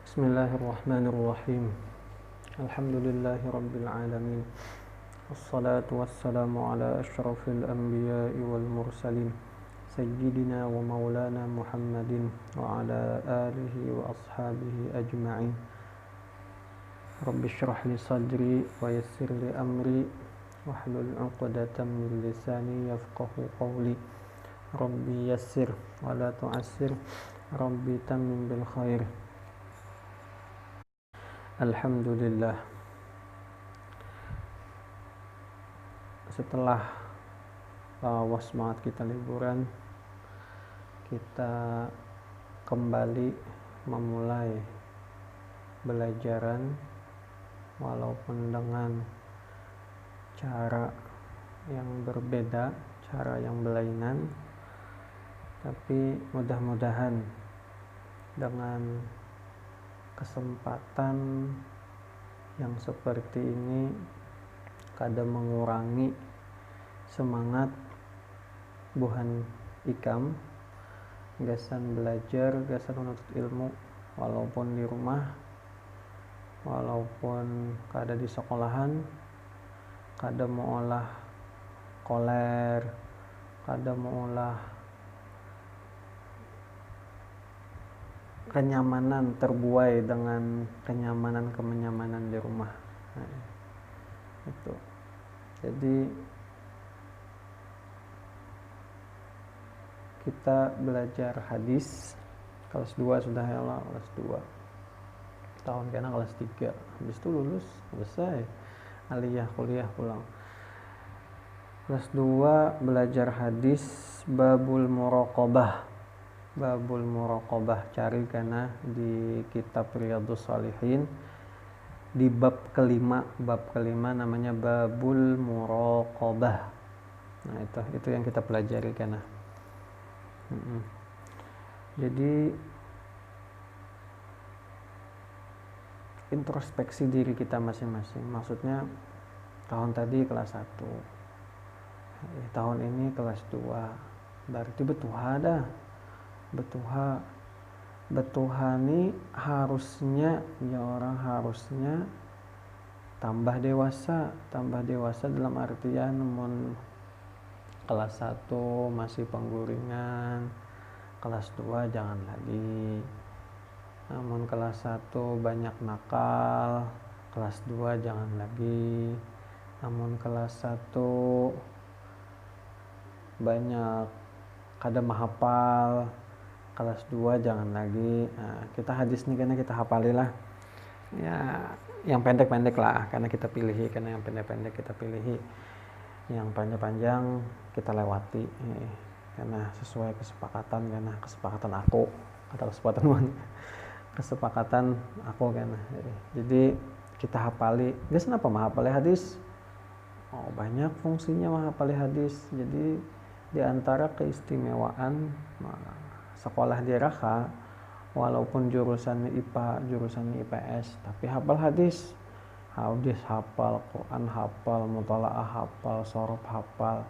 Bismillahirrahmanirrahim. Alhamdulillahi rabbil alamin. Wassalatu wassalamu ala asyrafil anbiya'i wal mursalin sayyidina wa maulana Muhammadin wa ala alihi wa ashabihi ajma'in. Rabbi shrah li sadri wa yassir li amri wahlul 'uqdatam min lisani yafqahu qawli. Rabbi yassir wa la tu'assir. Rabbi tammim bil khair. Alhamdulillah, setelah lama semangat kita liburan, kita kembali memulai belajaran walaupun dengan cara yang berbeda, cara yang berlainan, tapi mudah-mudahan dengan kesempatan yang seperti ini kadang mengurangi semangat buhan ikam, gasan belajar, gasan menuntut ilmu, walaupun di rumah, walaupun kada di sekolahan, kada mau olah koler, kada mau olah kenyamanan terbuai dengan kenyamanan di rumah. Nah, itu. Jadi kita belajar hadis kelas 2 sudah ya lah, kelas 2. Tahun kena kelas 3. Habis itu lulus, selesai. Aliyah kuliah pulang. Kelas 2 belajar hadis babul muraqabah. Babul muraqabah, cari karena di kitab Riyadhus Shalihin di bab kelima namanya babul muraqabah. Nah, itu yang kita pelajari karena. Jadi introspeksi diri kita masing-masing. Maksudnya tahun tadi kelas 1, tahun ini kelas 2, berarti betuha dah. Betuha ini harusnya ya orang harusnya tambah dewasa dalam artian namun kelas 1 masih pengguringan, kelas 2 jangan lagi. Namun kelas 1 banyak nakal, kelas 2 jangan lagi. Namun kelas 1 banyak kada mahapal, kelas 2 jangan lagi. Nah, kita hadis nih karena kita hafalilah. Ya, yang pendek-pendek lah karena kita pilihi, karena yang pendek-pendek kita pilihi. Yang panjang-panjang kita lewati. Karena sesuai kesepakatan aku atau kesepakatan aku karena. Jadi kita hafali. Dia kenapa menghafali hadis? Oh, banyak fungsinya menghafali hadis. Jadi di antara keistimewaan sekolah di Raka, walaupun jurusan IPA, jurusan IPS, tapi hafal hadis hafal, Quran hafal, mutalaah hafal, sorof hafal.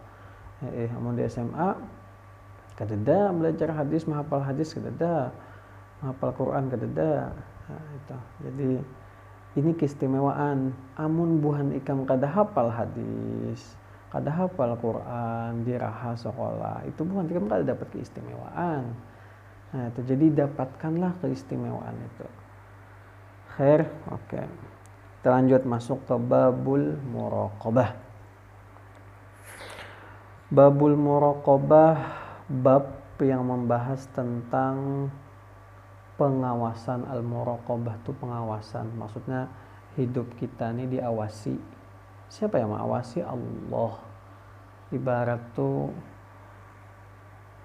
Namun di SMA kadeda belajar hadis, menghafal hadis kadeda, menghafal Quran kadeda. Nah, itu. Jadi ini keistimewaan. Amun buhan ikam kada hafal hadis, kada hafal Quran di raha sekolah, itu bukan ikam kada dapat keistimewaan. Nah, itu jadi dapatkanlah keistimewaan itu. Khair, oke. Kita lanjut masuk ke babul muraqabah. Babul muraqabah, bab yang membahas tentang pengawasan. Al-muraqabah itu pengawasan. Maksudnya hidup kita ini diawasi. Siapa yang mengawasi? Allah. Ibarat tuh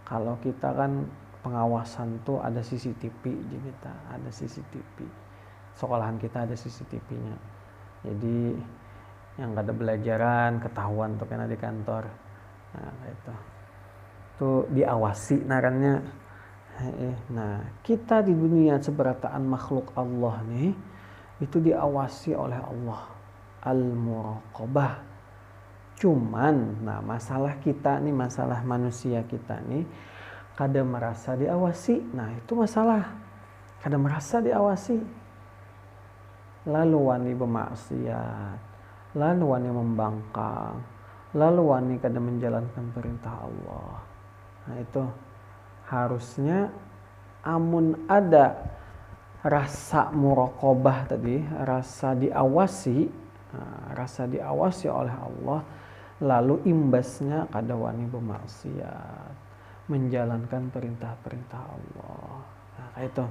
kalau kita kan pengawasan tuh ada CCTV di kita, ada CCTV. Sekolahan kita ada CCTV-nya. Jadi yang ada belajaran ketahuan tuh karena di kantor. Nah, itu. Tuh diawasi narannya. Nah, kita di dunia seberataan makhluk Allah nih itu diawasi oleh Allah. Al-muraqabah. Cuman, nah masalah kita nih, masalah manusia kita nih kada merasa diawasi. Nah, itu masalah. Kada merasa diawasi. lalu wani bermaksiat, lalu wani membangkang, lalu wani kada menjalankan perintah Allah. Nah itu harusnya amun ada rasa muraqabah tadi, rasa diawasi oleh Allah, lalu imbasnya kada wani bermaksiat, menjalankan perintah-perintah Allah. Nah itu.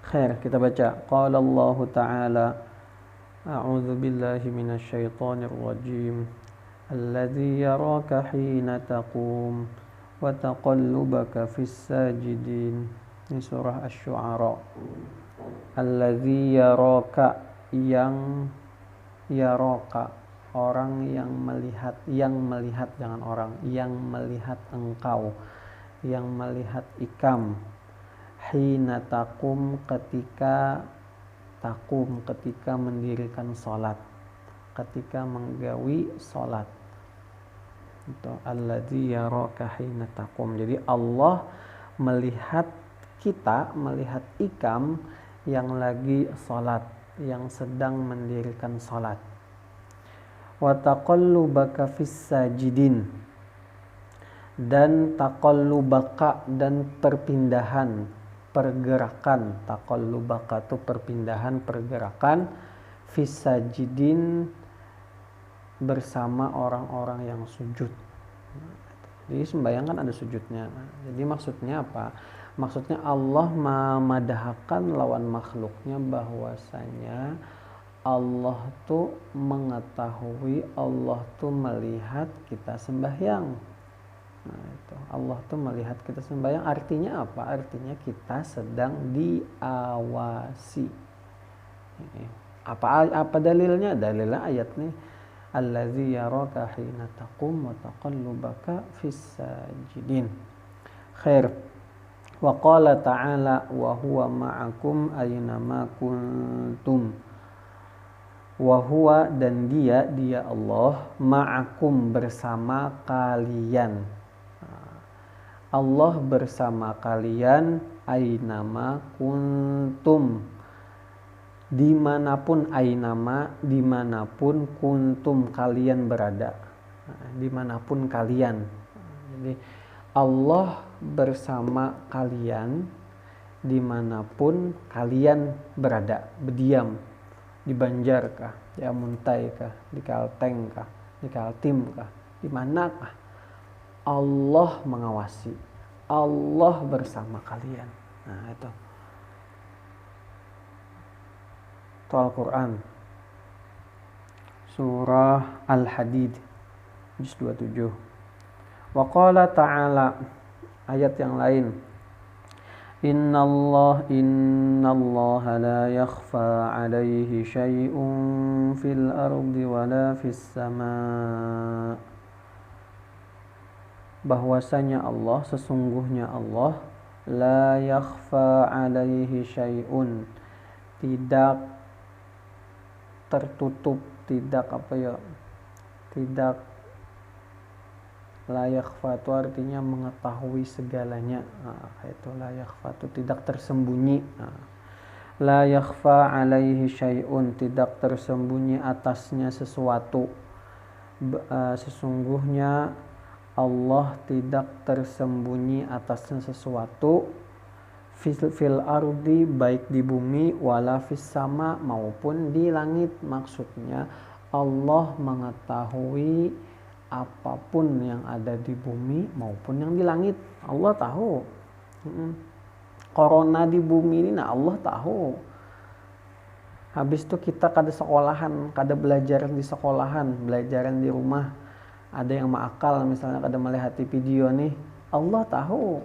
Khair, kita baca. Qala Allah Ta'ala, a'udzu billahi minasyaitonir rajim. Alladzi yaraka hina taqum wa taqallubaka fis sajidin. Ini surah Asy-Syu'ara. Alladzi yaraka, yang yaraka, orang yang melihat jangan orang, yang melihat engkau, yang melihat ikam. Hina taqum, ketika mendirikan salat, ketika menggawi salat. Itu alladzi yaraka hina taqum. Jadi Allah melihat kita, melihat ikam yang lagi salat, yang sedang mendirikan salat. Wa taqallubaka fis sajidin, dan taqallubaka, dan pergerakan, taqallubaka itu pergerakan, fis sajidin, bersama orang-orang yang sujud. Jadi sembahyang kan ada sujudnya. Jadi maksudnya apa? Maksudnya Allah memadahkan lawan makhluknya bahwasanya Allah tuh mengetahui, Allah tuh melihat kita sembahyang. Nah, itu Allah tuh melihat kita sembahyang. Artinya apa? Artinya kita sedang diawasi. Apa dalilnya? Dalilnya ayat nih. Allazi yaraka hina taqum wa taqallubaka fis sajidin. Khair. Wa qala ta'ala wa huwa ma'akum aynama kuntum. Wa huwa, dan dia Allah, ma'akum, bersama kalian. Allah bersama kalian, aynama kuntum, dimanapun kuntum, kalian berada, dimanapun kalian. Jadi Allah bersama kalian dimanapun kalian berada, berdiam, di Banjar kah, di Amuntai kah, di Kalteng kah, di Kaltim kah, di manakah, Allah mengawasi, Allah bersama kalian. Nah itu Al-Quran, surah Al-Hadid, juz 27. Wa qala ta'ala, ayat yang lain, Innallaha la yakhfa 'alaihi syai'un fil ardi wala fis sama'. Bahwasanya Allah, sesungguhnya Allah, la yakhfa 'alaihi syai'un, tidak tertutup, tidak layak fatu, artinya mengetahui segalanya. Itu layak fatu, tidak tersembunyi. La yakhfa alaihi syai'un, tidak tersembunyi atasnya sesuatu. Sesungguhnya Allah tidak tersembunyi atasnya sesuatu, fil ardi, baik di bumi, wala fis sama, maupun di langit. Maksudnya Allah mengetahui apapun yang ada di bumi maupun yang di langit. Allah tahu. Corona di bumi ini, nah Allah tahu. Habis itu kita kada sekolahan, kada belajar di sekolahan, belajaran di rumah. Ada yang ma'akal misalnya kada melihat video nih, Allah tahu.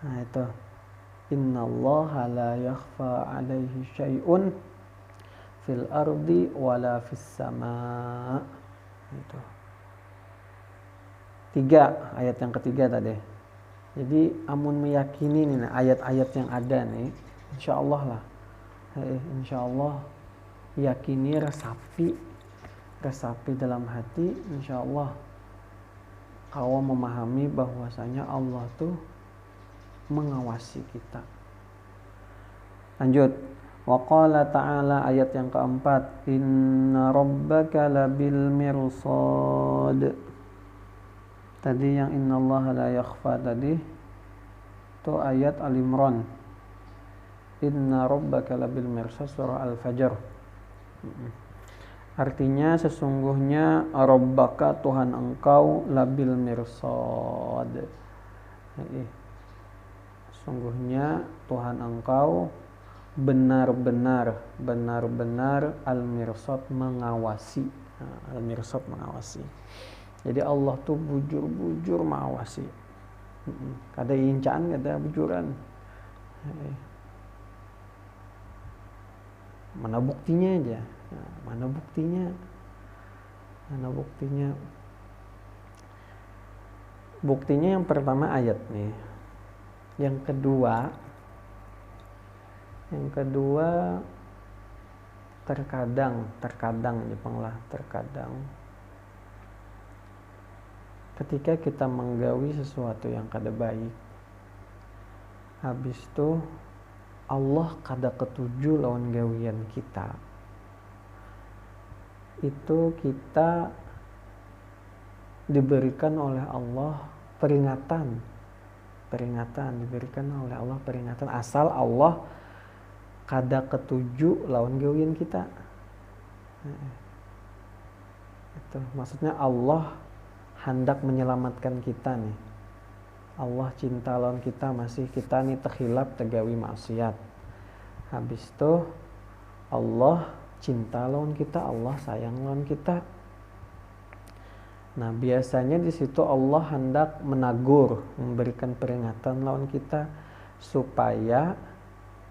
Nah itu, innallaha la yakhfa alaihi syai'un fil ardi wala fis sama. Itu 3, ayat yang ketiga tadi. Jadi amun meyakini nih ayat-ayat yang ada nih, insyaallah lah, insyaallah yakini, resapi dalam hati, insyaallah kau memahami bahwasanya Allah tuh mengawasi kita. Lanjut, Wa qala ta'ala ayat yang keempat, inna rabbaka labil mirsad. Tadi yang innallaha la yakhfa tadi itu ayat Al-Imran. Inna rabbaka labil mirsad surah Al-Fajr. Artinya sesungguhnya rabbaka Tuhan engkau labil mirsad. Sesungguhnya Tuhan engkau benar-benar al-mirsad mengawasi. Al-mirsad mengawasi. Jadi Allah tuh bujur-bujur mengawasi. Kada incaan, kada bujuran. Mana buktinya aja? Mana buktinya? Mana buktinya? Buktinya yang pertama ayat nih. Yang kedua terkadang Jepang lah, terkadang ketika kita menggawi sesuatu yang kada baik, habis itu Allah kada ketuju lawan gawian kita, itu kita diberikan oleh Allah peringatan, diberikan oleh Allah peringatan asal Allah kada ketuju lawan gawian kita. Itu maksudnya Allah hendak menyelamatkan kita nih. Allah cinta lawan kita, masih kita nih terhilap tegawi maksiat. Habis itu Allah cinta lawan kita, Allah sayang lawan kita. Nah, biasanya di situ Allah hendak menagur, memberikan peringatan lawan kita supaya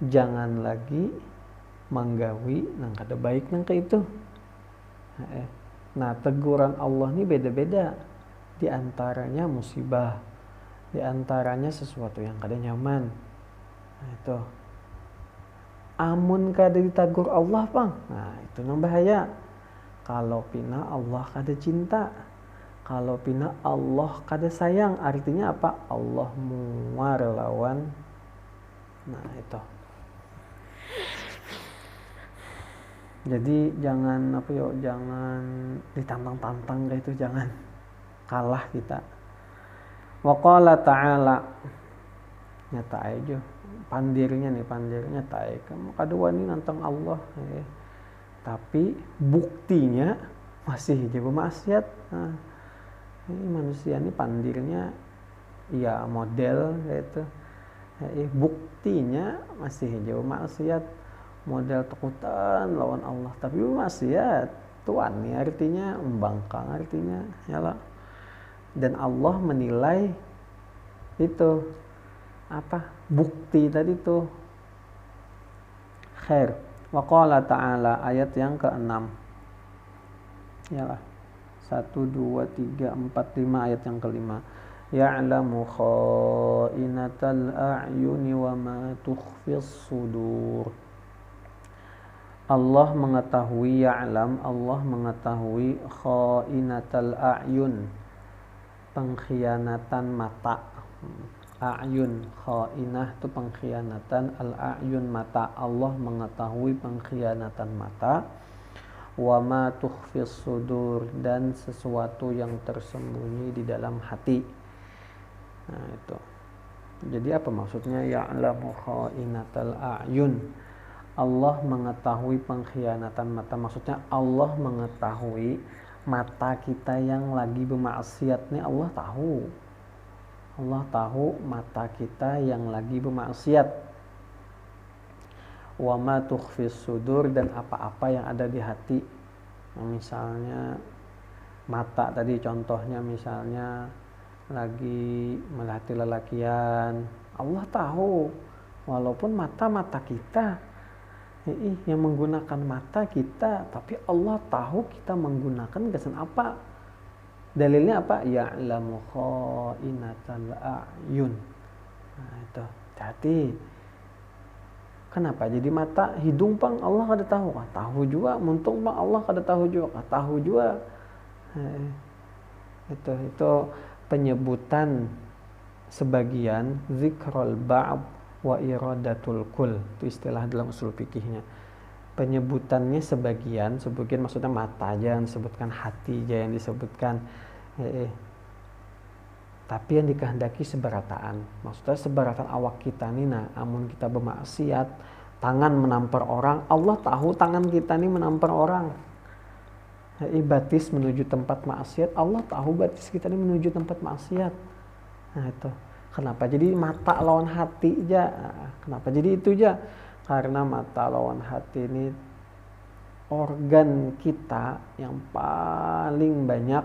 jangan lagi menggawi nang kada baik nang ke itu. Nah, teguran Allah ini beda-beda. Di antaranya musibah, di antaranya sesuatu yang kada nyaman. Nah, itu. Amun kada ditagur Allah, Bang. Nah, itu nang bahaya. Kalau pina Allah kada cinta, kalau pina Allah kada sayang, artinya apa? Allah muar lawan. Nah, itu. Jadi jangan jangan ditantang-tantang kayak itu, jangan kalah kita. Wa qala ta'ala, nyata aja pandirnya nyata aja kamu kadua nih nantang Allah, tapi buktinya masih jadi maksiat. Nah, ini manusia ini pandirnya ya model kayak itu, buktinya masih jauh maksiat, model takutan lawan Allah tapi maksiat tuan nih, artinya membangkang, artinya ya. Dan Allah menilai itu apa bukti tadi tuh. Khair. Wa qala ta'ala ayat yang ke-6 yalah, 1, 2, 3, 4, 5 ayat yang ke-5. Ya'lamu kha'inatal a'yuni wa ma tukhfis sudur. Allah mengetahui, ya'lam, Allah mengetahui kha'inatal a'yun, pengkhianatan mata. A'yun, kha'inah itu pengkhianatan, al-a'yun mata. Allah mengetahui pengkhianatan mata. Wa ma tukhfis sudur, dan sesuatu yang tersembunyi di dalam hati. Nah, itu. Jadi apa maksudnya ya'lamu kha'inatal a'yun? Allah mengetahui pengkhianatan mata, maksudnya Allah mengetahui mata kita yang lagi bermaksiat nih, Allah tahu. Allah tahu mata kita yang lagi bermaksiat. Wa ma tukhfis sudur, dan apa-apa yang ada di hati. Misalnya mata tadi contohnya, misalnya lagi melihati lelakian, Allah tahu. Walaupun mata kita yang menggunakan mata kita, tapi Allah tahu kita menggunakan kesan apa. Dalilnya apa? Ya'lamu kha'inatal a'yun. Nah, itu. Hati. Kenapa jadi mata? Hidung Bang Allah kada tahu. Tahu juga. Muntung Bang Allah kada tahu juga. Tahu juga. Itu penyebutan sebagian, zikrul ba'd wa iradatul kul, itu istilah dalam usul fikihnya. Penyebutannya sebagian maksudnya mata, jangan disebutkan hati, jangan disebutkan tapi yang dikehendaki seberataan. Maksudnya seberataan awak kita nih, nah amun kita bermaksiat, tangan menampar orang, Allah tahu tangan kita nih menampar orang. Batis menuju tempat maksiat, Allah tahu batis kita ini menuju tempat maksiat. Nah itu kenapa jadi mata lawan hati aja? Kenapa jadi itu aja? Karena mata lawan hati ini organ kita yang paling banyak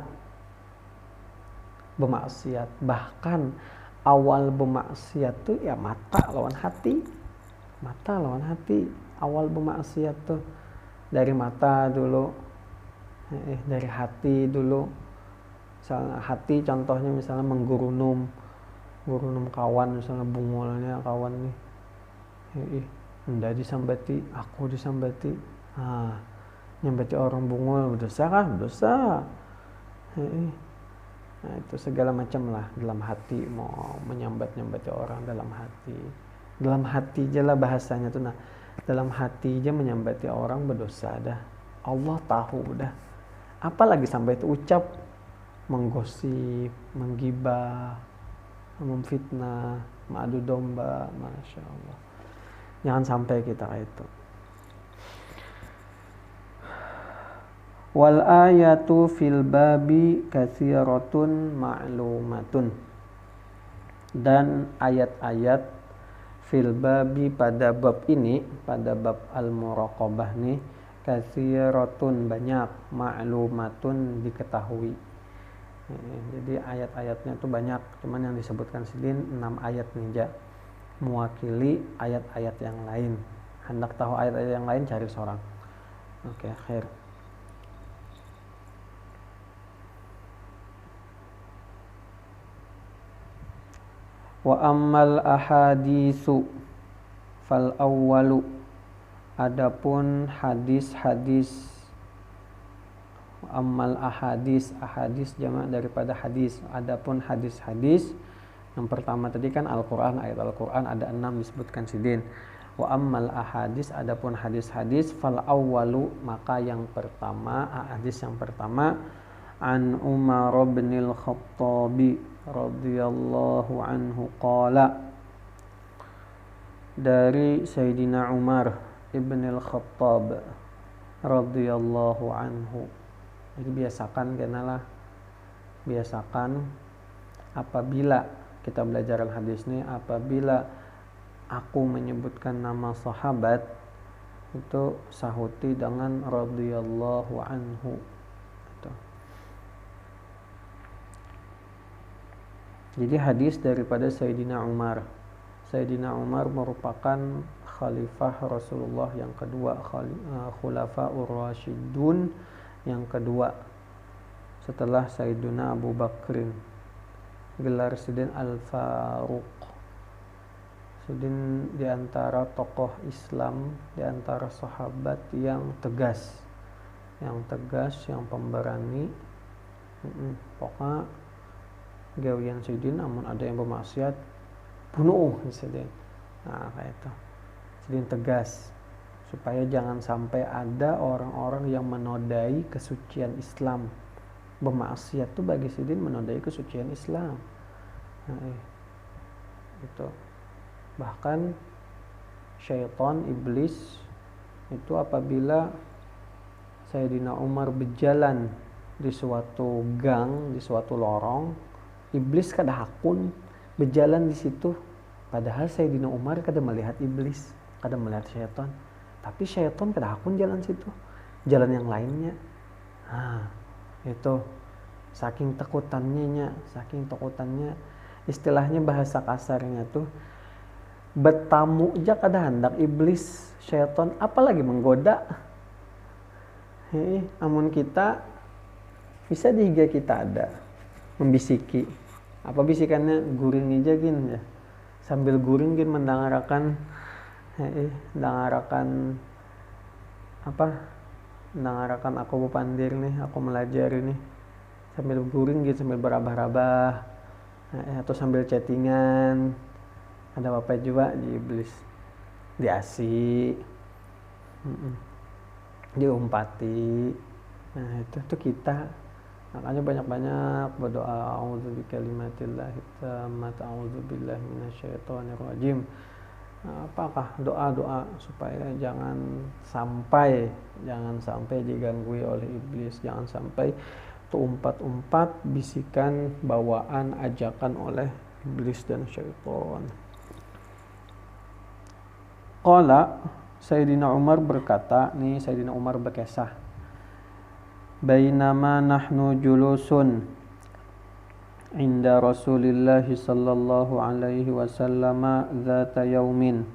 bermaksiat. Bahkan awal bermaksiat tuh ya mata lawan hati. Mata lawan hati, awal bermaksiat tuh dari mata dulu. Dari hati dulu. Misalnya hati contohnya misalnya menggurunum kawan, misalnya bungulnya kawan nih. Hendak disambati, aku disambati. Nyambati orang bungul berdosa kah? Berdosa. Nah itu segala macam lah dalam hati, mau menyambat-nyambati orang dalam hati. Dalam hati aja lah bahasanya tuh. Nah dalam hati aja menyambati orang berdosa dah. Allah tahu dah. Apalagi sampai itu ucap, menggosip, menggibah, memfitnah, mengadu domba, Masya Allah. Jangan sampai kita kayak itu. Wal ayatu fil babi katsiratun ma'lumatun. Dan ayat-ayat fil babi pada bab ini, pada bab al-muraqabah nih, katsiratun banyak, ma'lumatun diketahui. Jadi ayat-ayatnya itu banyak, cuman yang disebutkan sini 6 ayat nih ja, mewakili ayat-ayat yang lain. Hendak tahu ayat-ayat yang lain cari seorang. Oke, khair. Wa ammal ahadisu fal awwalu, adapun hadis-hadis, ammal ahadis jamak daripada hadis. Adapun hadis-hadis, yang pertama tadi kan Al-Quran, ayat Al-Quran ada 6 disebutkan sidin. Wa ammal ahadis, adapun hadis-hadis, fal awwalu, maka yang pertama, hadis yang pertama, an Umar bin al-Khattabi radhiyallahu anhu qala, dari Sayyidina Umar ibn al-Khattab radhiyallahu anhu. Jadi biasakan apabila kita belajar hadis ini, apabila aku menyebutkan nama sahabat itu sahuti dengan radhiyallahu anhu. Jadi hadis daripada Sayyidina Umar. Sayyidina Umar merupakan khalifah Rasulullah yang kedua, khulafaur rasyidun yang kedua setelah Sayyidina Abu Bakrin. Gelar Sidin Al-Faruq. Sidin di antara tokoh Islam, di antara sahabat yang tegas, yang pemberani. Pokoknya gawian Sidin, namun ada yang bermaksiat bunuh Sidin. Nah kayak itu, Sidin tegas supaya jangan sampai ada orang-orang yang menodai kesucian Islam. Bermaksiat tuh bagi Sidin menodai kesucian Islam. Nah, itu bahkan syaitan, iblis itu apabila Sayyidina Umar berjalan di suatu gang, di suatu lorong, iblis kada hakun berjalan di situ. Padahal Sayyidina Umar kada melihat iblis, kada melihat syaitan. Tapi syaitan kada hakun jalan situ, jalan yang lainnya. Nah, itu saking takutannya, istilahnya bahasa kasarnya tuh bertamu aja kada hendak iblis, syaitan apalagi menggoda. Amun kita bisa dihiga kita ada membisiki. Apa bisikannya? Guring aja gin ya. Sambil guring gin mendengarkan aku berpandir nih, aku melajari nih. Sambil guring gitu, sambil berabah-rabah. Atau sambil chattingan. Ada apa juga di iblis? Diasi, diumpati. Nah itu tuh kita. Makanya banyak-banyak berdoa, a'udzu bikalimatillahi tammati a'udzu billahi minasyaitonir rajim. Nah, apakah doa-doa supaya jangan sampai diganggu oleh iblis, jangan sampai umpat-umpat bisikan bawaan ajakan oleh iblis dan syaitan. Qala Sayyidina Umar berkata, nih Sayyidina Umar berkisah, bainama nahnu julusun inda Rasulillah sallallahu alaihi wasallam dzata yaumin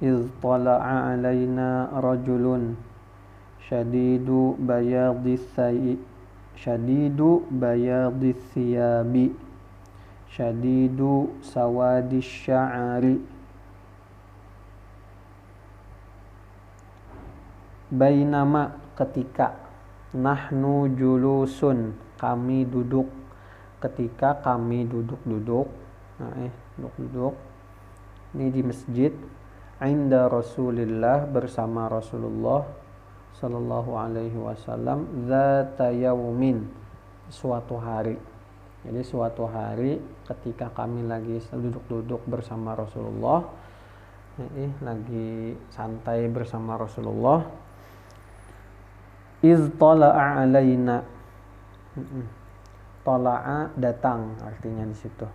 idh tala'a alaina rajulun shadidu bayadis thiyabi shadidu sawadis sya'ari. Bainama ketika, nahnu julusun kami duduk, ketika kami duduk-duduk, duduk-duduk ini di masjid, inda Rasulillah bersama Rasulullah sallallahu alaihi wasallam, dzata yaumin suatu hari. Jadi suatu hari ketika kami lagi duduk-duduk bersama Rasulullah, lagi santai bersama Rasulullah, iz tala'a alaina. Tala'a datang artinya di situ.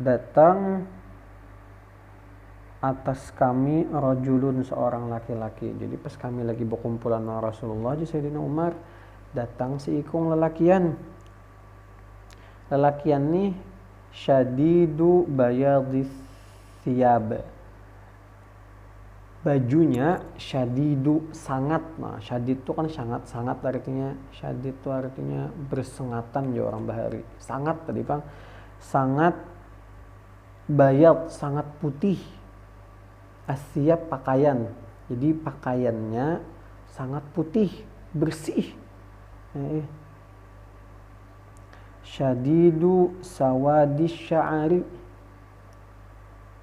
Datang atas kami rajulun seorang laki-laki. Jadi pas kami lagi berkumpulan sama Rasulullah, Sayyidina Umar datang si ikung lelakian. Lelakian nih syadidu bayadis thiyab. Bajunya syadidu sangat. Nah, syadid itu kan sangat artinya. Syadid itu artinya bersengatan ya orang bahari. Sangat tadi Bang. Sangat bayad, sangat putih. Asyab pakaian. Jadi pakaiannya sangat putih, bersih. Syadidu sawadis sya'ari.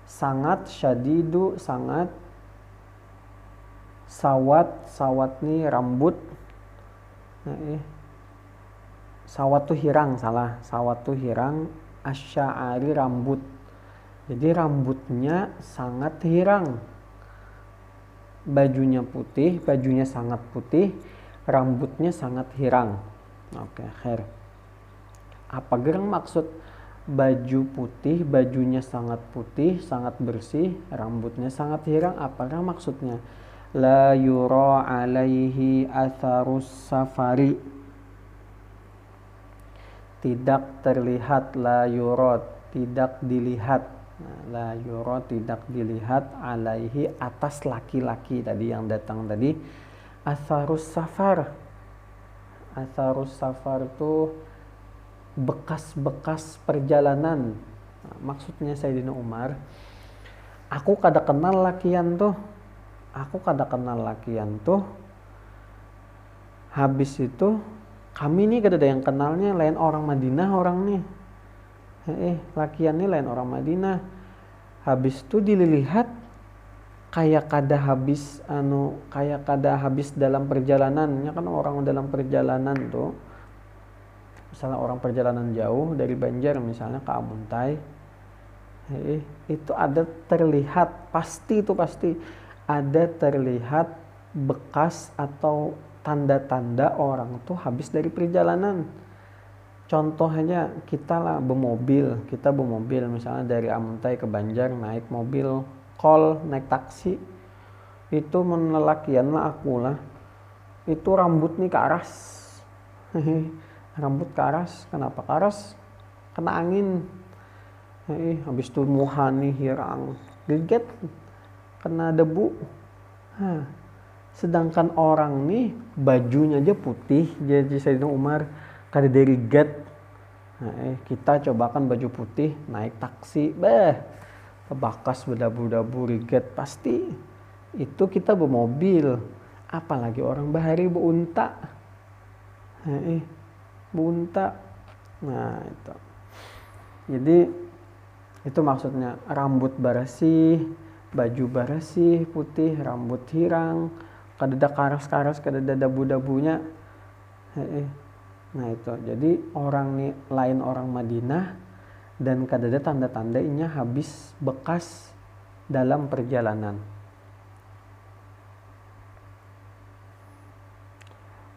Sangat syadidu, sangat sawat nih rambut. Sawat tuh hirang, salah. Sawat tuh hirang, asy'ari rambut. Jadi rambutnya sangat hirang. Bajunya putih, bajunya sangat putih, rambutnya sangat hirang. Oke, khair. Apa gerang maksud baju putih, bajunya sangat putih, sangat bersih, rambutnya sangat hirang? Apakah maksudnya? La yura alaihi atharus safari. Tidak terlihat, la yura, tidak dilihat. La yura, tidak dilihat, alaihi, atas laki-laki tadi yang datang tadi, atharus safar. Atharus safar itu bekas-bekas perjalanan. Nah, maksudnya Sayyidina Umar, aku kada kenal lakian tuh. Habis itu kami nih kada ada yang kenalnya, lain orang Madinah orang nih. Lakian nih lain orang Madinah. Habis itu dilihat kayak kada habis dalam perjalanannya. Kan orang dalam perjalanan tuh, misalnya orang perjalanan jauh dari Banjar misalnya ke Amuntai, itu ada terlihat, pasti ada terlihat bekas atau tanda-tanda orang tuh habis dari perjalanan. Contohnya kita bermobil misalnya dari Amuntai ke Banjar, naik mobil kol, naik taksi, itu menelakian lah aku lah, itu rambut nih karas. Rambut karas, kenapa karas? Kena angin. Habis itu muha nih hirang, geget, kena debu. Sedangkan orang nih bajunya aja putih. Jadi Sayyidina Umar kada dari get. Kita cobakan baju putih naik taksi, bekas berdabu-dabu riget pasti. Itu kita bermobil, apalagi orang bahari beunta. Beunta. Nah itu. Jadi Itu maksudnya rambut bersih, baju bersih, putih, rambut hirang, kadada karas-karas, kadada dabu-dabunya. Nah itu, jadi orang nih lain orang Madinah dan kadada tanda-tandanya habis bekas dalam perjalanan.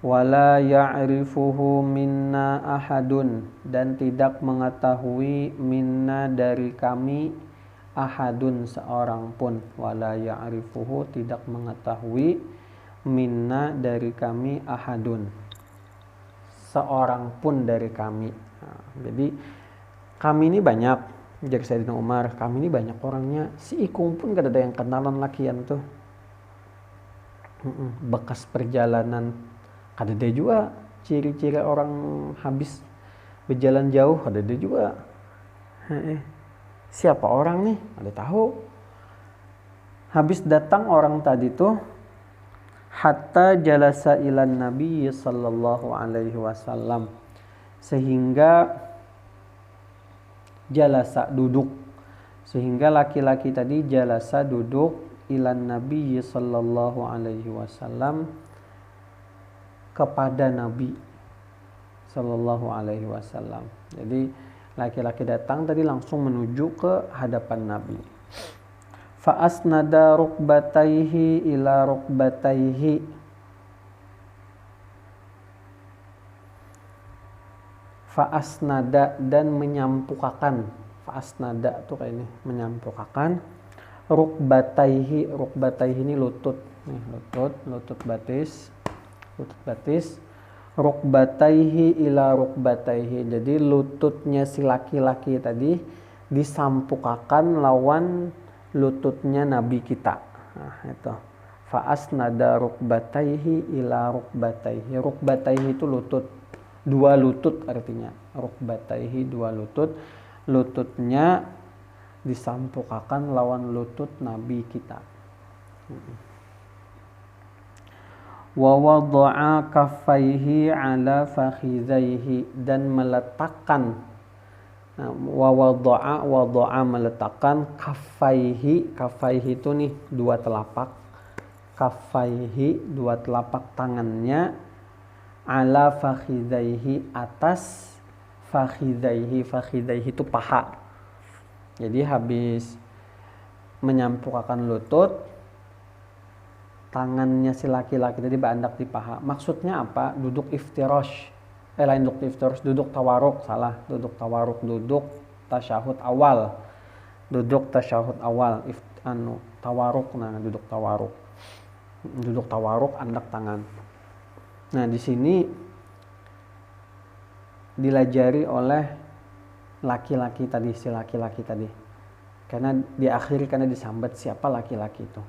Wala ya'rifuhu minna ahadun, dan tidak mengetahui minna dari kami ahadun seorang pun. Wala ya'rifuhu, tidak mengetahui minna dari kami ahadun seorang pun dari kami. Nah, jadi kami ini banyak, jadi Sayyidina Umar, kami ini banyak orangnya, si Ikung pun gak ada yang kenalan lakian tuh. Bekas perjalanan kadada juga, ciri-ciri orang habis berjalan jauh kadada juga. Siapa orang nih? Ada tahu. Habis datang orang tadi tuh, hatta jalasa ilan Nabi sallallahu alaihi wasallam, sehingga jalasa duduk, sehingga laki-laki tadi jalasa duduk ilan Nabi sallallahu alaihi wasallam, kepada Nabi sallallahu alaihi wasallam. Jadi laki-laki datang tadi langsung menuju ke hadapan Nabi. Fa asnada rukbataihi ila rukbataihi, fa asnada, dan menyampukakan. Fa asnada tuh kayak ini, menyampukakan. Rukbataihi, rukbataihi ini lutut nih, lutut batis, rukbataihi ila rukbataihi, jadi lututnya si laki-laki tadi disampukakan lawan lututnya Nabi kita. Nah itu, fa asnada rukbataihi ila rukbataihi. Rukbataihi itu lutut, dua lutut artinya. Rukbataihi dua lutut, lututnya disampukakan lawan lutut Nabi kita. Wa wada'a kaffaihi ala fakhidhaihi, dan meletakkan, wa wada'a meletakkan, kaffaihi itu nih dua telapak, kaffaihi dua telapak tangannya, ala fakhidhaihi atas fakhidhaihi itu paha. Jadi habis menyampukakan lutut, tangannya si laki-laki tadi berandak di paha. Maksudnya apa? Duduk iftirash. Lain duduk iftirash, duduk tawaruk. Salah, duduk tawaruk, duduk tasyahud awal. Duduk tasyahud awal, tawaruk, nah duduk tawaruk. Duduk tawaruk, andak tangan. Nah, di sini dilajari oleh laki-laki tadi, si laki-laki tadi. Karena diakhiri karena disambat siapa laki-laki itu.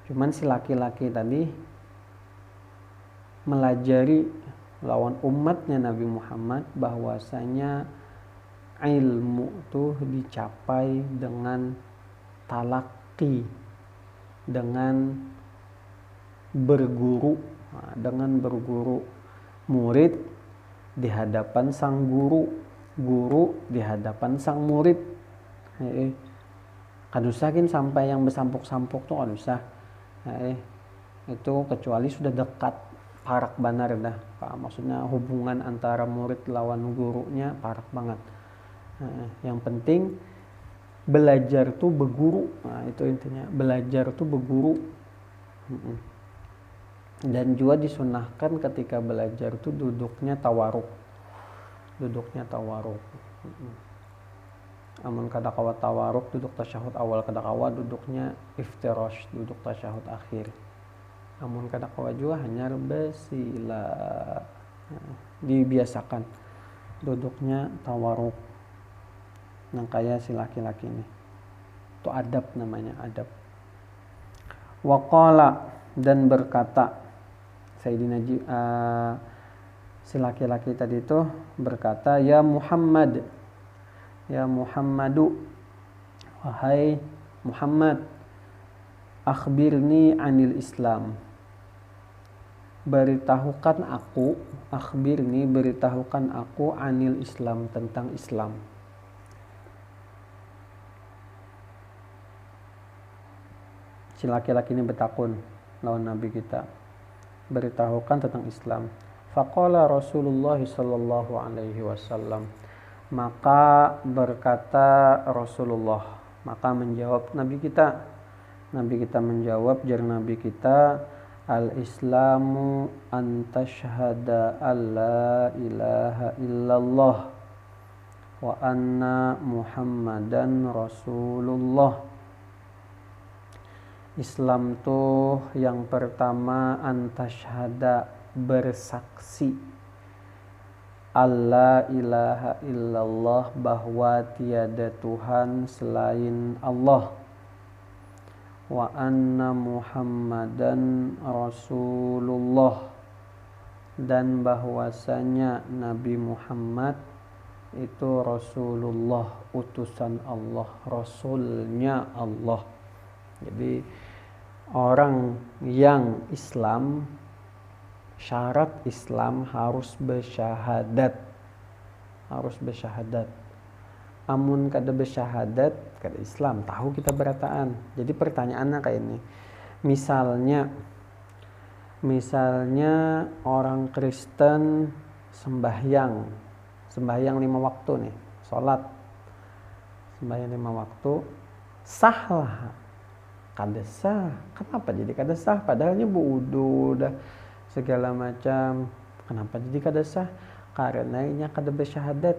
Cuman si laki-laki tadi melajari lawan umatnya Nabi Muhammad bahwasanya ilmu tuh dicapai dengan talaqi, dengan berguru, dengan berguru. Murid di hadapan sang guru, guru di hadapan sang murid. Kadusakin sampai yang bersampuk-sampuk tuh kadusah. Itu kecuali sudah dekat parak banar dah. Maksudnya hubungan antara murid lawan gurunya parak banget. Yang penting belajar tuh berguru. Nah, itu intinya, belajar tuh berguru. Dan juga disunahkan ketika belajar tuh duduknya tawaruk. Amun kada kawa tawaruk, duduk tasyahud awal, kada kawa duduknya iftirash, duduk tasyahud akhir. Amun kada kawa juga hanya bersila, dibiasakan duduknya tawaruk. Yang kayak si laki-laki ini, itu adab namanya, adab. Waqala, dan berkata Sayyidina si laki-laki tadi itu berkata, ya Muhammad, ya Muhammadu, wahai Muhammad, akhbirni anil Islam, beritahukan aku, akhbirni, beritahukan aku anil Islam, tentang Islam. Si laki-laki ini bertakun lawan Nabi kita, beritahukan tentang Islam. Faqala Rasulullah sallallahu alaihi wasallam, maka berkata Rasulullah, maka menjawab Nabi kita. Nabi kita menjawab, jar Nabi kita, al-islamu an tashhada alla ilaha illallah wa anna muhammadan rasulullah. Islam tuh yang pertama antashhada, bersaksi, alla ilaha illallah, bahwa tiada Tuhan selain Allah, wa anna muhammadan rasulullah, dan bahwasanya Nabi Muhammad itu Rasulullah, utusan Allah, Rasulnya Allah. Jadi orang yang Islam, syarat Islam harus bersyahadat. Amun kada bersyahadat, kada Islam, tahu kita berataan. Jadi pertanyaannya kayak ini. Misalnya orang Kristen sembahyang 5 waktu nih, sholat sembahyang 5 waktu, sah lah. Kada sah. Kenapa jadi kada sah? Padahalnya wudu dah segala macam. Kenapa jadi kada sah? Karena inya kada bersyahadat.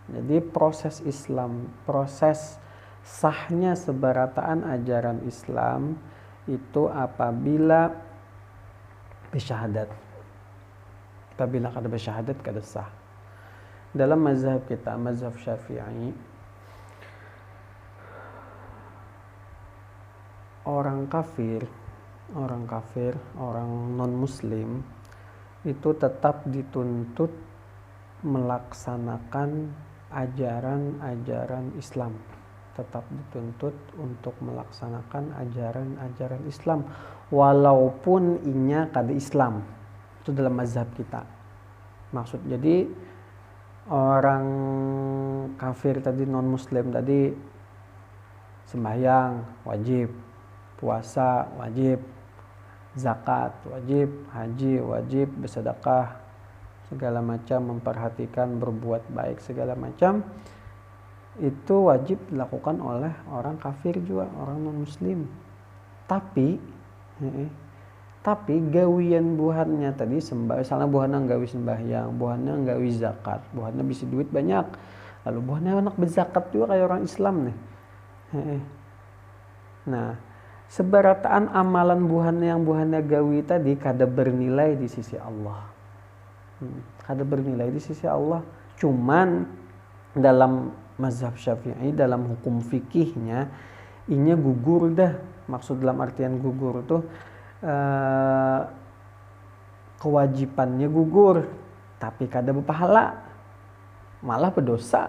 Jadi proses Islam, proses sahnya seberataan ajaran Islam itu apabila bersyahadat. Apabila kada bersyahadat kada sah. Dalam mazhab kita, mazhab Syafi'i, orang kafir, orang non-muslim itu tetap dituntut melaksanakan ajaran-ajaran Islam. Tetap dituntut untuk melaksanakan ajaran-ajaran Islam walaupun inya kada Islam. Itu dalam mazhab kita. Maksud jadi orang kafir tadi, non-muslim tadi, sembahyang wajib, puasa wajib, zakat wajib, haji wajib, bersedekah segala macam, memperhatikan berbuat baik segala macam, itu wajib dilakukan oleh orang kafir juga, orang non muslim. Tapi gawian buhannya tadi misalnya buhannya nggawi sembahyang, buhannya nggawi zakat, buhannya bisa duit banyak, lalu buhannya anak berzakat juga kayak orang Islam nih. Nah, seberataan amalan buhannya gawi tadi kada bernilai di sisi Allah. Kada bernilai di sisi Allah. Cuman dalam mazhab Syafi'i, dalam hukum fikihnya, inya gugur dah. Maksud dalam artian gugur tuh kewajibannya gugur, tapi kada berpahala, malah berdosa.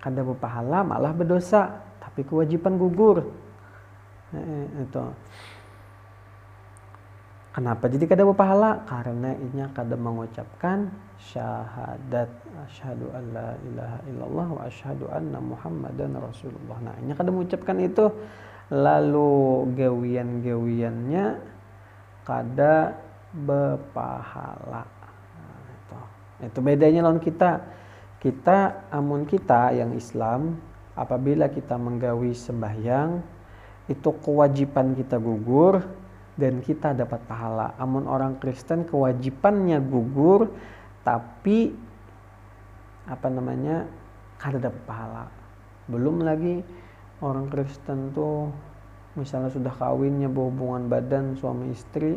Kada berpahala malah berdosa, tapi kewajiban gugur. Itu. Kenapa jadi kada berpahala? Karena inya kada mengucapkan syahadat, asyhadu an la ilaha illallah wa asyhadu anna muhammadan rasulullah. Nah, inya kada mengucapkan itu, lalu gawian-gawiannya kada berpahala. Itu bedanya lawan kita. Amun kita yang Islam, apabila kita menggawi sembahyang, itu kewajiban kita gugur dan kita dapat pahala. Amun orang Kristen kewajibannya gugur, tapi kada dapat pahala. Belum lagi orang Kristen tuh misalnya sudah kawinnya berhubungan badan suami istri,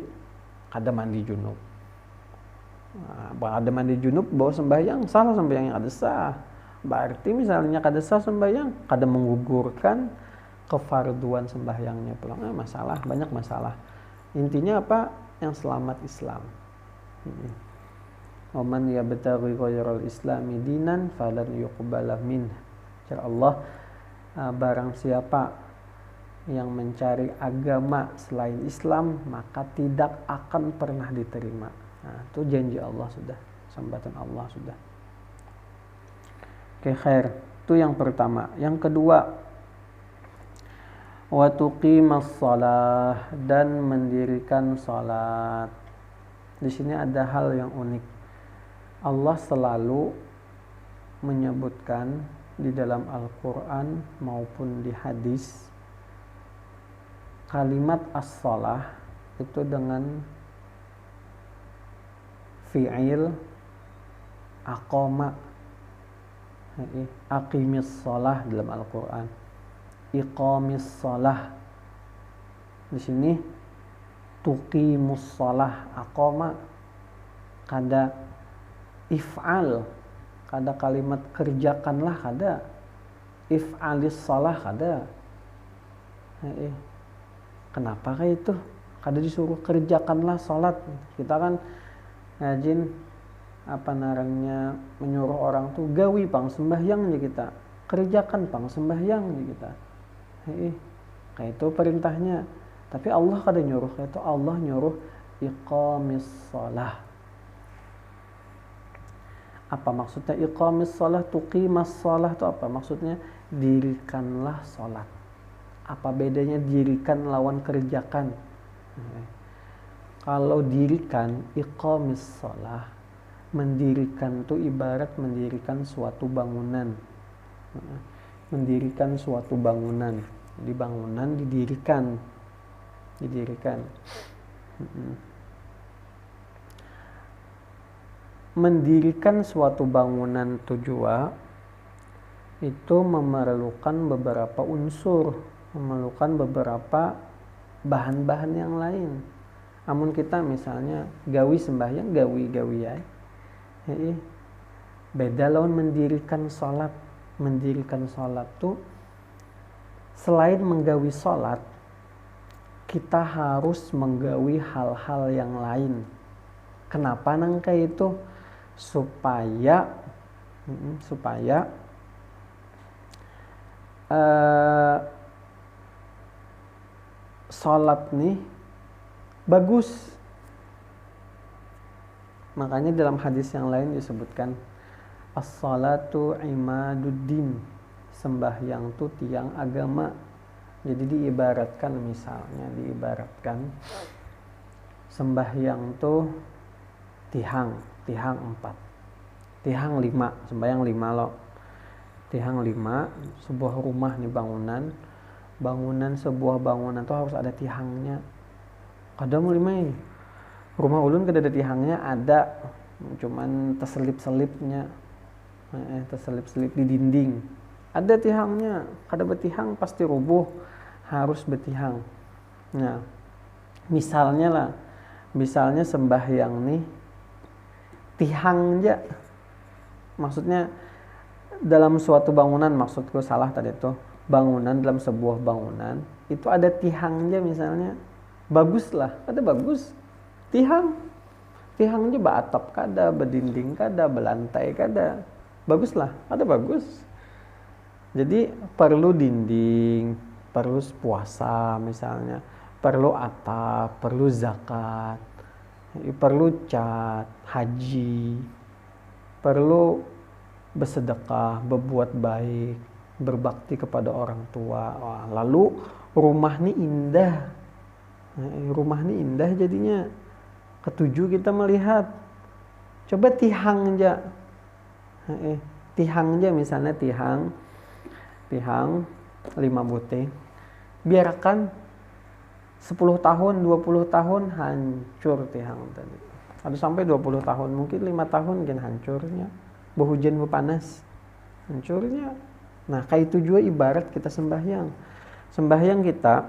kada mandi junub. Kada mandi junub bawa sembahyang, salah sembahyangnya kada sah. Berarti misalnya kada sah sembahyang, kada menggugurkan kefarduan sembahyangnya pulang. Banyak masalah. Intinya apa? Yang selamat Islam. Waman yabtaghi ghairal islami dinan falan yuqbala min. Allah, barang siapa yang mencari agama selain Islam, maka tidak akan pernah diterima. Nah, itu janji Allah sudah, sambatan Allah sudah. Oke, khair. Itu yang pertama. Yang kedua, Wa tuqimas shalah, dan mendirikan salat. Di sini ada hal yang unik. Allah selalu menyebutkan di dalam Al-Quran maupun di hadis kalimat as-shalah itu dengan fi'il aqama, aqimis shalah dalam Al-Quran, iqamis shalah. Di sini tuqimus shalah, aqama kada if'al, kada kalimat kerjakanlah, kada if'alis shalah, kada. Kenapa kayak itu? Kada disuruh kerjakanlah salat. Kita kan ngajin menyuruh orang tuh gawi pang sembahyang aja kita, kerjakan pang sembahyang aja kita. Kayak itu perintahnya. Tapi Allah kada nyuruh kayak itu. Allah nyuruh iqamis shalah. Apa maksudnya iqamis shalah, tuqimas shalah itu apa maksudnya? Dirikanlah salat. Apa bedanya dirikan lawan kerjakan? Kalau dirikan, iqamis shalah, mendirikan itu ibarat mendirikan suatu bangunan. Mendirikan suatu bangunan. Jadi bangunan didirikan. Mendirikan suatu bangunan tujuan itu memerlukan beberapa unsur, memerlukan beberapa bahan-bahan yang lain. Amun kita misalnya gawi sembahyang, gawi ya. Beda lawan mendirikan sholat. Mendirikan sholat tuh selain menggawi sholat, kita harus menggawi hal-hal yang lain. Kenapa nangka itu? Supaya sholat nih bagus. Makanya dalam hadis yang lain disebutkan as-salatu imaduddin, sembahyang itu tiang agama. Jadi diibaratkan sembahyang tuh tihang 4, tihang 5, sembahyang 5 loh. Tihang 5, sebuah rumah nih sebuah bangunan tuh harus ada tihangnya. Kadang mulai rumah ulun kada ada tihangnya, ada cuman terselip-selip di dinding. Ada tihangnya, kada betihang pasti rubuh, harus betihang. Nah, misalnya sembahyang nih tihang aja, maksudnya dalam suatu bangunan, maksudku salah tadi itu, bangunan dalam sebuah bangunan itu ada tihangnya misalnya, baguslah, ada bagus tihangnya beratap kada, berdinding kada, belantai kada, baguslah, ada bagus. Jadi perlu dinding, perlu puasa misalnya, perlu atap, perlu zakat, perlu cat, haji, perlu bersedekah, berbuat baik, berbakti kepada orang tua. Lalu rumah ini indah jadinya. Ketujuh kita melihat, coba tihang aja, misalnya tihang 5 butir, biarkan 10 tahun 20 tahun hancur tihang tadi. Ada sampai 20 tahun, mungkin 5 tahun mungkin hancurnya, berhujan berpanas hancurnya. Nah kayak itu juga ibarat kita sembahyang kita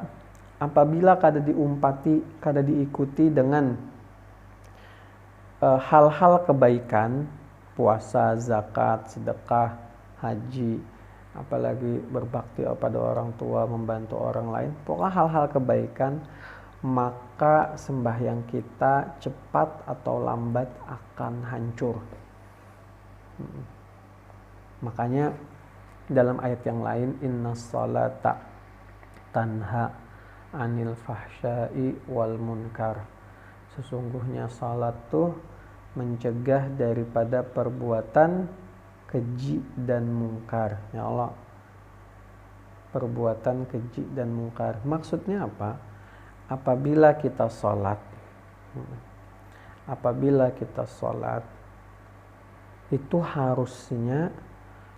apabila kada diumpati, kada diikuti dengan hal-hal kebaikan, puasa, zakat, sedekah, haji, apalagi berbakti kepada orang tua, membantu orang lain, pokoknya hal-hal kebaikan, maka sembahyang kita cepat atau lambat akan hancur. Makanya dalam ayat yang lain, innas salata tanha anil fahsya'i wal munkar, sesungguhnya salat tuh mencegah daripada perbuatan keji dan mungkar. Ya Allah, perbuatan keji dan mungkar. Maksudnya apa? Apabila kita sholat, itu harusnya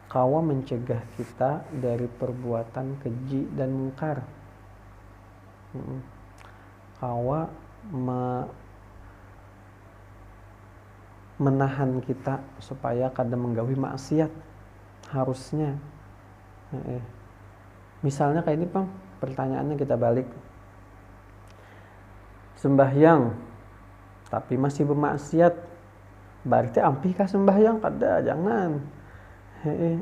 kawa mencegah kita dari perbuatan keji dan mungkar. Kawa menahan kita supaya kada menggawi maksiat, harusnya. Misalnya kayak ini Pang, pertanyaannya kita balik. Sembahyang tapi masih bermaksiat, berarti ampihkah sembahyang? Kada, jangan.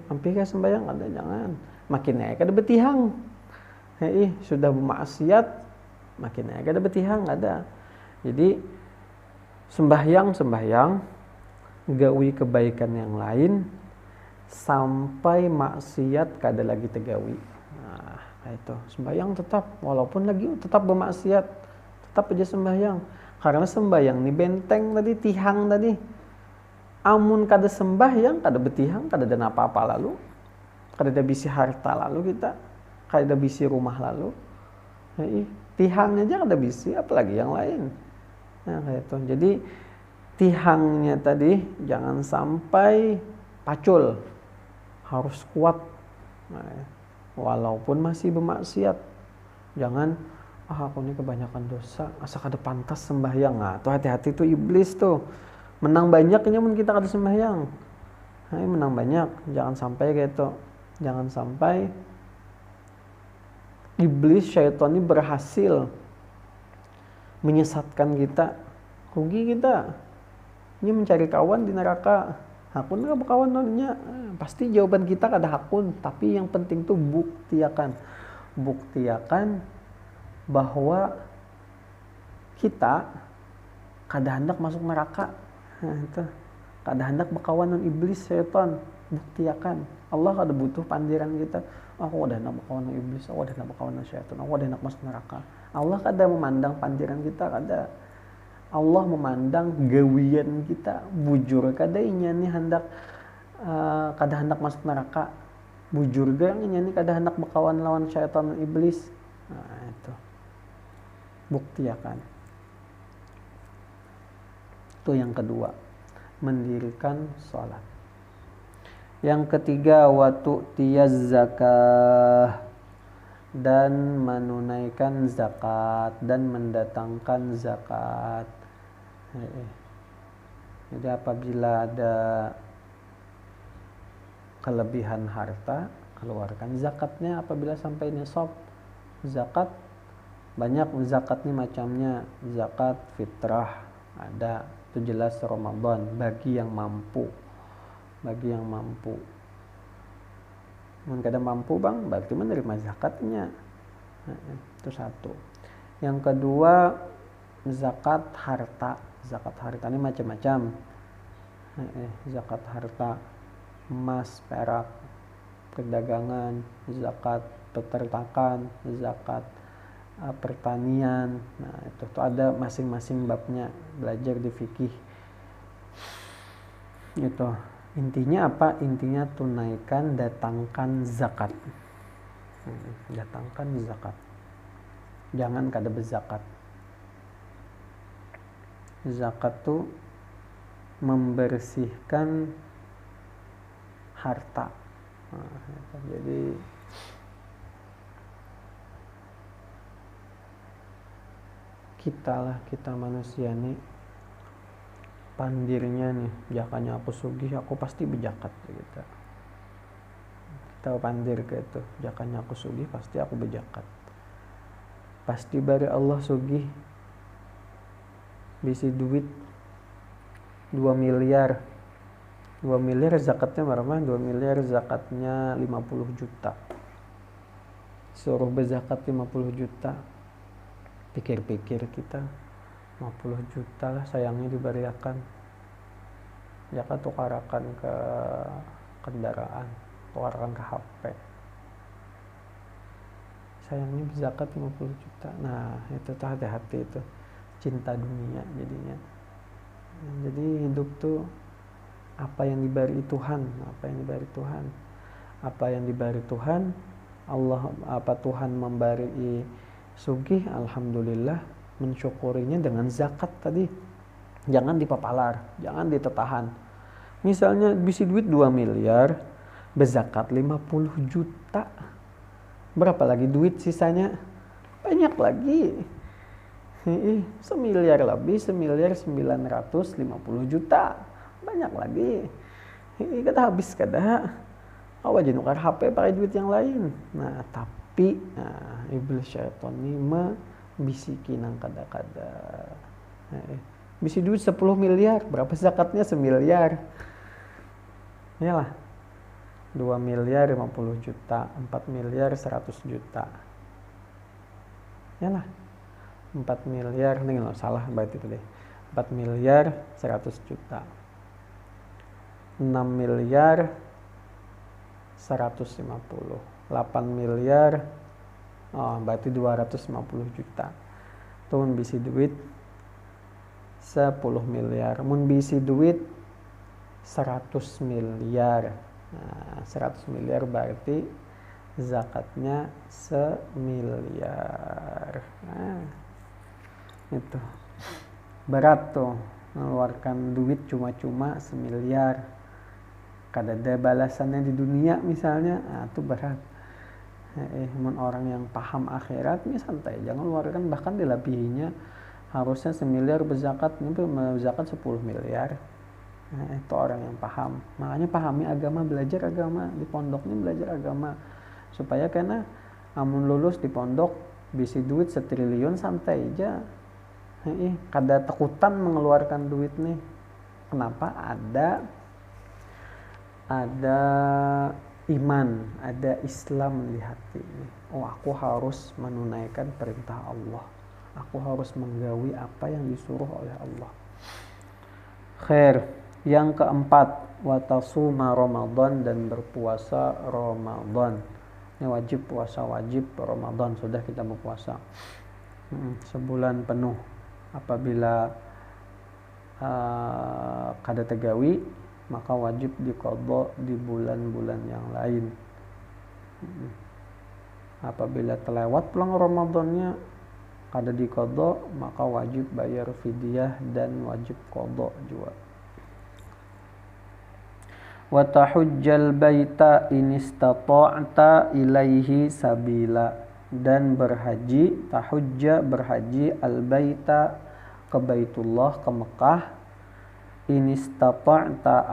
Ampihkah sembahyang? Kada, jangan. Makin naik kada betihang. Sudah bermaksiat, makin naik kada betihang, kada. Jadi sembahyang, gawi kebaikan yang lain sampai maksiat kada lagi tegawi. Itu sembahyang tetap, walaupun lagi tetap bermaksiat, tetap aja sembahyang. Karena sembahyang ini benteng tadi, tihang tadi. Amun kada sembahyang, kada betihang, kada ada apa-apa lalu, kada ada bisi harta lalu kita, kada ada bisi rumah lalu. Tihangnya aja kada bisi, apalagi yang lain. Kayak itu. Jadi tihangnya tadi jangan sampai pacul, harus kuat. Walaupun masih bermaksiat, jangan aku ini kebanyakan dosa, asa kada pantas sembahyang. Tuh hati-hati tuh, iblis tuh menang banyak nya mun kita kada sembahyang. Menang banyak, jangan sampai kayak itu. Jangan sampai iblis, syaitan ini berhasil menyesatkan kita, rugi kita. Ini mencari kawan di neraka. Hakun nggak berkawan nolnya, pasti jawaban kita kada hakun. Tapi yang penting tuh buktiakan bahwa kita kada hendak masuk neraka. Itu kada hendak berkawan dengan iblis, syaitan. Buktiakan. Allah kada butuh pandiran kita. Aku kada hendak berkawan dengan iblis, aku kada hendak berkawan dengan syaitan, aku kada hendak masuk neraka. Allah kada memandang pandiran kita, kada. Allah memandang gawian kita, bujur kada inya ni hendak kada hendak masuk neraka, bujur ga inya ni kada hendak berkawan lawan syaitan dan iblis. Itu buktiakan. Itu yang kedua, mendirikan sholat. Yang ketiga, watu tiyaz zakah, dan menunaikan zakat dan mendatangkan zakat. Jadi apabila ada kelebihan harta, keluarkan zakatnya apabila sampai nisab. Zakat banyak, zakat nih macamnya. Zakat fitrah ada, itu jelas Ramadan, bagi yang mampu. Mun kada mampu bang, berarti menerima zakatnya. Itu satu. Yang kedua, zakat harta. Zakat harta ini macam-macam. Zakat harta, emas, perak, perdagangan, zakat peternakan, zakat pertanian. Itu ada masing-masing babnya, belajar di fikih. Itu intinya apa? Intinya tunaikan, datangkan zakat. Datangkan zakat. Jangan kada berzakat. Zakat tuh membersihkan harta. Jadi kita manusia nih pandirnya nih, jakanya aku sugih, aku pasti berzakat gitu. Kita pandir ke itu, jakanya aku sugih, pasti aku berzakat. Pasti bari Allah sugih bisi duit 2 miliar zakatnya berapa? 2 miliar zakatnya 50 juta. Suruh berzakat 50 juta. Pikir-pikir kita 50 juta lah sayangnya diberiakan. Zakat tukarakan ke kendaraan, tukarakan ke HP. Sayangnya zakat 50 juta. Nah, itu tuh hati-hati itu. Cinta dunia jadinya. Jadi hidup tuh apa yang diberi Tuhan, apa yang diberi Tuhan Allah Tuhan memberi sugih, alhamdulillah, mensyukurinya dengan zakat tadi. Jangan dipapalar, jangan ditetahan. Misalnya bisi duit 2 miliar, berzakat 50 juta. Berapa lagi duit sisanya? Banyak lagi. Semiliar lebih, 1.950.000 juta. Banyak lagi. Kada habis kada. Awak nukar HP pakai duit yang lain. Nah, tapi iblis syaitan ini membisikin ang kada-kada. Bisi duit 10 miliar, berapa zakatnya? 1 miliar. Iyalah. 2 miliar 50 juta, 4 miliar 100 juta. Iyalah. 4 miliar, ini nggak salah berarti itu deh. 4 miliar 100 juta. 6 miliar 150. 8 miliar berarti 250 juta. Tuh bisi duit 10 miliar. Mun bisi duit 100 miliar. Nah, 100 miliar berarti zakatnya 1 miliar. Nah, itu berat tuh mengeluarkan duit cuma-cuma 1 miliar. Kada ada balasannya di dunia misalnya, itu berat. Mun orang yang paham akhirat ini santai, jangan keluarkan, bahkan dilebihinya. Harusnya 1 miliar berzakat, ini berzakat 10 miliar. Itu orang yang paham. Makanya pahami agama, belajar agama, di pondok ini belajar agama, supaya karena amun lulus di pondok bisi duit 1 triliun santai aja. Kada takutan mengeluarkan duit nih. Kenapa? Ada iman, ada Islam di hati. Aku harus menunaikan perintah Allah. Aku harus menggawi apa yang disuruh oleh Allah. Khair. Yang keempat, watasuma Ramadan, dan berpuasa Ramadan. Ini wajib, puasa wajib Ramadan, sudah kita berpuasa sebulan penuh. Apabila kada tegawi, maka wajib diqadha di bulan-bulan yang lain. Apabila terlewat pulang Ramadannya kada diqadha, maka wajib bayar fidyah dan wajib qadha juga. Wa tahujjal baita in istata'ta ilaihi sabila, dan berhaji, tahujja berhaji, al baita ke Baitullah, ke Mekah, in istata'ta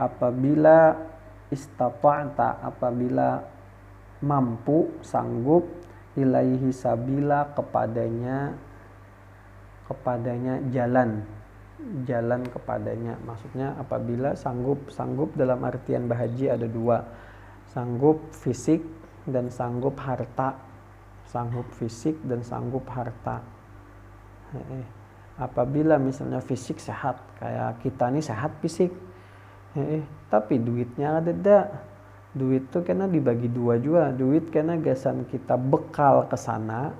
apabila mampu, sanggup, ilaihi sabila, kepadanya jalan kepadanya. Maksudnya apabila sanggup dalam artian berhaji ada dua, sanggup fisik dan sanggup harta. Sanggup fisik dan sanggup harta. Apabila misalnya fisik sehat, kayak kita nih sehat fisik, tapi duitnya ada. Duit tuh karena dibagi dua juga. Duit karena gasan kita bekal ke sana,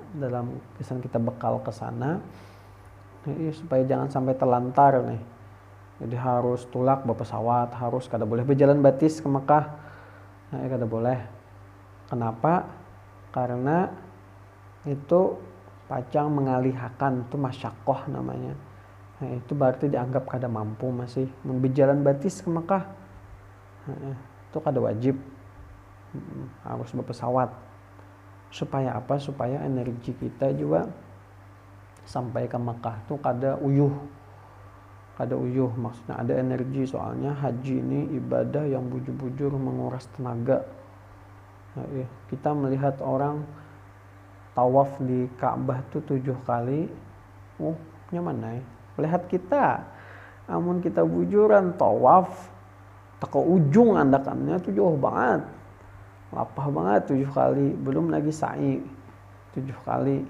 supaya jangan sampai terlantar nih. Jadi harus tulak berpesawat, harus kada boleh berjalan batis ke Mekah. Kada boleh. Kenapa? Karena itu pacang mengalihkan, itu masyakoh namanya. Itu berarti dianggap kada mampu masih berjalan batis ke Mekah. Itu kada wajib, harus berpesawat. Supaya apa? Supaya energi kita juga sampai ke Mekah tuh kada uyuh, maksudnya ada energi. Soalnya haji ini ibadah yang bujur-bujur menguras tenaga. Kita melihat orang tawaf di Ka'bah tuh 7 kali, nyaman lihat kita. Amun kita bujuran tawaf tak ke ujung andakannya tuh jauh banget, lapah banget 7 kali, belum lagi sa'i 7 kali.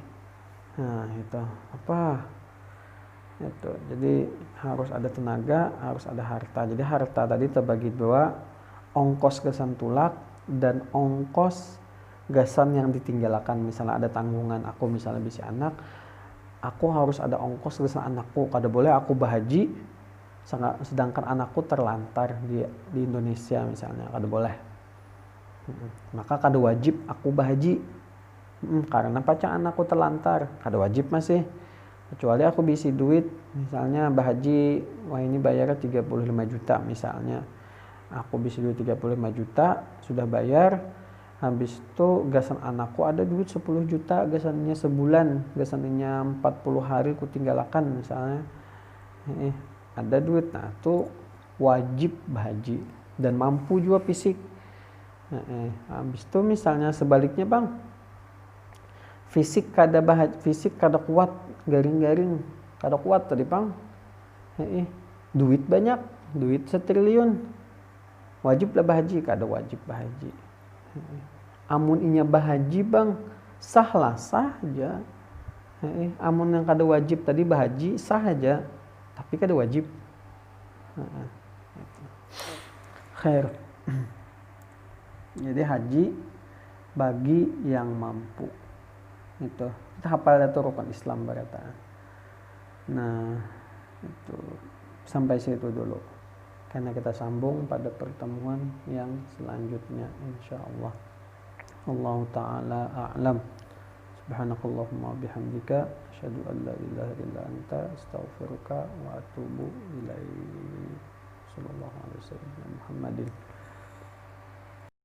Nah itu apa? Itu jadi harus ada tenaga, harus ada harta. Jadi harta tadi terbagi dua, ongkos gasan tulak dan ongkos gasan yang ditinggalkan. Misalnya ada tanggungan, aku misalnya bisi anak, aku harus ada ongkos gasan anakku. Kada boleh aku bahaji sedangkan anakku terlantar di Indonesia misalnya, kada boleh. Maka kada wajib aku bahaji. Karena pacar anakku terlantar, kada wajib masih. Kecuali aku bisi duit, misalnya bahaji, wah ini bayarnya 35 juta misalnya. Aku bisi duit 35 juta, sudah bayar. Habis itu gasan anakku ada duit 10 juta, gasannya sebulan, gasannya 40 hari ku tinggalkan misalnya. Ada duit, nah itu wajib bahaji dan mampu juga fisik. Habis itu misalnya sebaliknya bang, fisik kada kuat, garing-garing kada kuat tadi bang, duit banyak, duit 1 triliun, wajib lah bahaji, kada wajib bahaji. Amun inya bahaji bang, sah lah, sah aja. Amun yang kada wajib tadi bahaji sah aja, tapi kada wajib. Khair. Jadi haji bagi yang mampu. Itu kita hafal itu rukun Islam berkata. Nah, itu sampai situ dulu. Karena kita sambung pada pertemuan yang selanjutnya insyaallah. Allah taala a'lam. Subhanakallahumma bihamdika asyhadu an la ilaha illa anta astaghfiruka wa atubu ilaik. Sallallahu alaihi wasallam Muhammadin